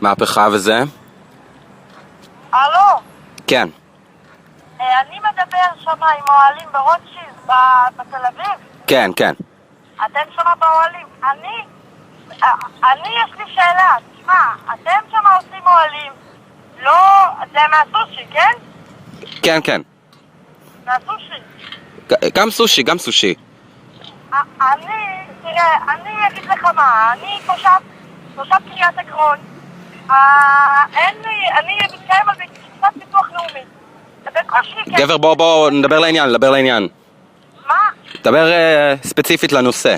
מהפכה וזה? הלו? כן. אני מדבר שמה עם אוהלים ברוטשילד בתל אביב? כן, כן. אתם שמה באוהלים. אני יש לי שאלה, תשמע, אתם שמה עושים אוהלים, לא, זה מהסושי, כן? כן, כן. מהסושי. גם סושי, גם סושי. תראה, אני אגיד לך מה, אני תושב קריית עקרון. אני מתקיים על קצת ביטוח לאומי. בקושי... גבר, בוא נדבר לעניין. מה? דבר ספציפית לנושא.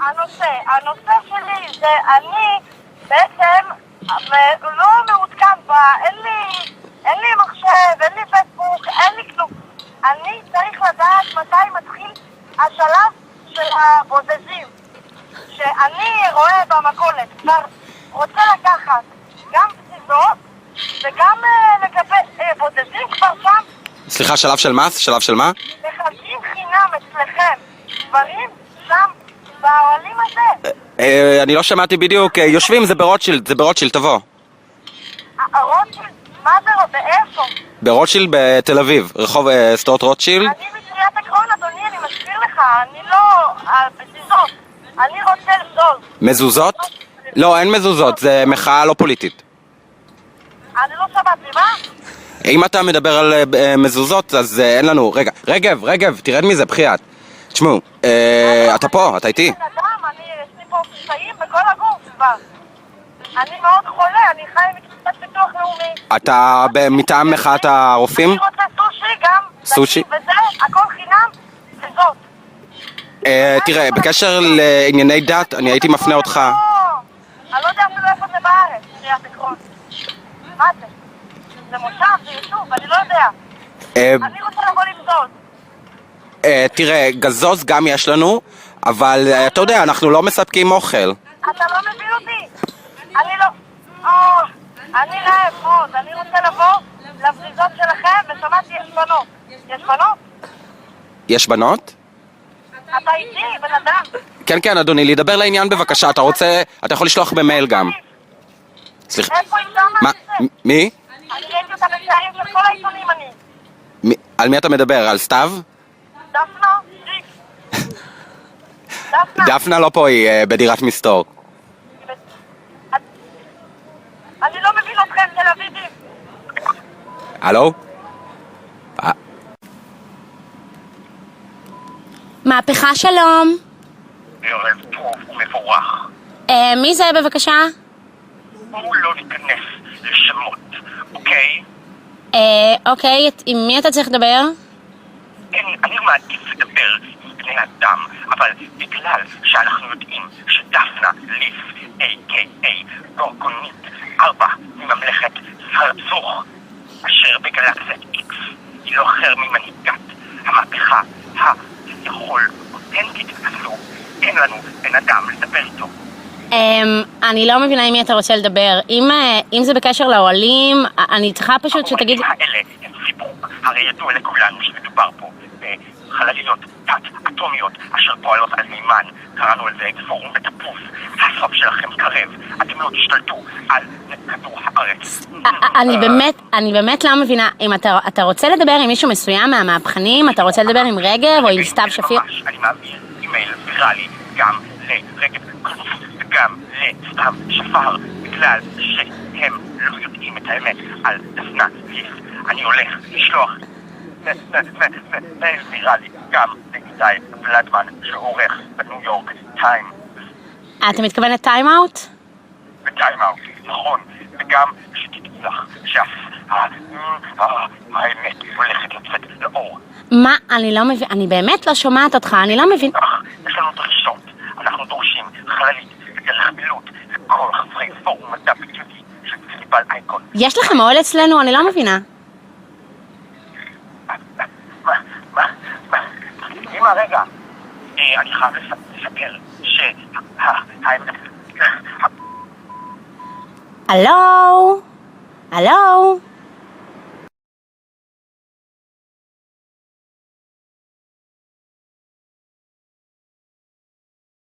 הנושא שלי זה אני בעצם לא מעודכן אין לי מחשב, אין לי פייסבוק, אין לי כלום. אני צריך לדעת מתי מתחיל השלב של הבודדים שאני רואה במכולת. כבר רוצה לקחת גם בסיסות וגם לגבי בודדים כבר שם. סליחה, שלב של מה? שלב של מה? מחלקים חינם אצלכם דברים שם באוהלים הזה. אני לא שמעתי בדיוק, יושבים, זה ברוטשילד, תבוא. רוטשילד? מה זה? באיפה? ברוטשילד בתל אביב, רחוב סטורט רוטשילד. אני בקריית עקרון, אדוני, אני מזכיר לך, אני לא... בזיזות, אני רוצה לזוז. מזוזות? לא, אין מזוזות, זה מחאה לא פוליטית. אני לא שמעתי, מה? אם אתה מדבר על מזוזות, אז אין לנו... רגע, רגב, תרד מזה, בחייאת. תשמעו, אתה פה, אתה איתי. יש לי פה פצעים בכל הגוף כבר. אני מאוד חולה, אני חי מקצת ביטוח לאומי. אתה מטעם מחאת הרופאים? אני רוצה סושי גם. סושי? וזה, הכל חינם, וזאת. תראה, בקשר לענייני דת, אני הייתי מפנה אותך... אני לא יודע אפילו איפה זה בארץ, קריית עקרון. מה זה? זה מושב, זה יישוב, אני לא יודע. אני רוצה לבוא למזוז. תראה, גזוז גם יש לנו, אבל אתה יודע, אנחנו לא מספקים אוכל. אתה לא מבין אותי? אני לא... אני רעב מאוד, אני רוצה לבוא לבריזות שלכם, ושמעתי יש בנות. יש בנות? יש בנות? אתה איתי, בן אדם. כן, אדוני, לדבר לעניין בבקשה, אתה יכול לשלוח במייל גם. סליחה. איפה היא שמה את זה? מי? אני ראיתי אותה בשערים של כל העיתונים, על מי אתה מדבר? על סתיו? דפנה? דפנה? דפנה לא פה, היא בדירת מסתור. אני לא מבין אתכם, תל אביבים. הלו? מהפכה, שלום. ערב טוב ומבורך. מי זה בבקשה? בואו לא ניכנס לשמות, אוקיי? אוקיי, עם מי אתה צריך לדבר? אני מעדיף לדבר עם בני אדם, אבל בגלל שאנחנו יודעים שדפנה ליף, a.k.a. גורגונית 4 מממלכת סרצוך, אשר בגלקסיית X היא לא אחר ממנהיגת המהפכה היכול אותנטית הזו, אין לנו בן אדם לדבר איתו. אני לא מבינה עם מי אתה רוצה לדבר. אם זה בקשר לאוהלים, אני צריכה פשוט שתגיד... האוהלים האלה הם סיפוק, הרי ידוע לכולנו שמדובר פה בחלליות תת-אטומיות אשר פועלות על מימן, קראנו על זה פורום בתפוס. הסוף שלכם קרב, אתם לא תשתלטו על כדור הארץ. אני באמת לא מבינה. אם אתה רוצה לדבר עם מישהו מסוים מהמהפכנים, אתה רוצה לדבר עם רגב או עם סתיו שפיר? אני מעביר אימייל ויראלי גם לרגב קלוף וגם לסתיו שפר, בגלל שהם לא יודעים את האמת על דפנה ליף. אני הולך לשלוח מייל ויראלי גם לאיתי ולדמן שעורך בניו יורק טיים. אתה מתכוון לטיים-אאוט? בטיים-אאוט, נכון, וגם שתדעו לך שהאמת הולכת לצאת לאור. מה? אני לא מבין, אני באמת לא שומעת אותך, אני לא מבין. יש לנו דרישות, אנחנו דורשים חללית ודרך מילוט לכל חברי פורום מדע בדיוני של פסטיבל אייקון. יש לכם אוהל אצלנו? אני לא מבינה. אמא, רגע, אני חייב לספר הלו? הלו?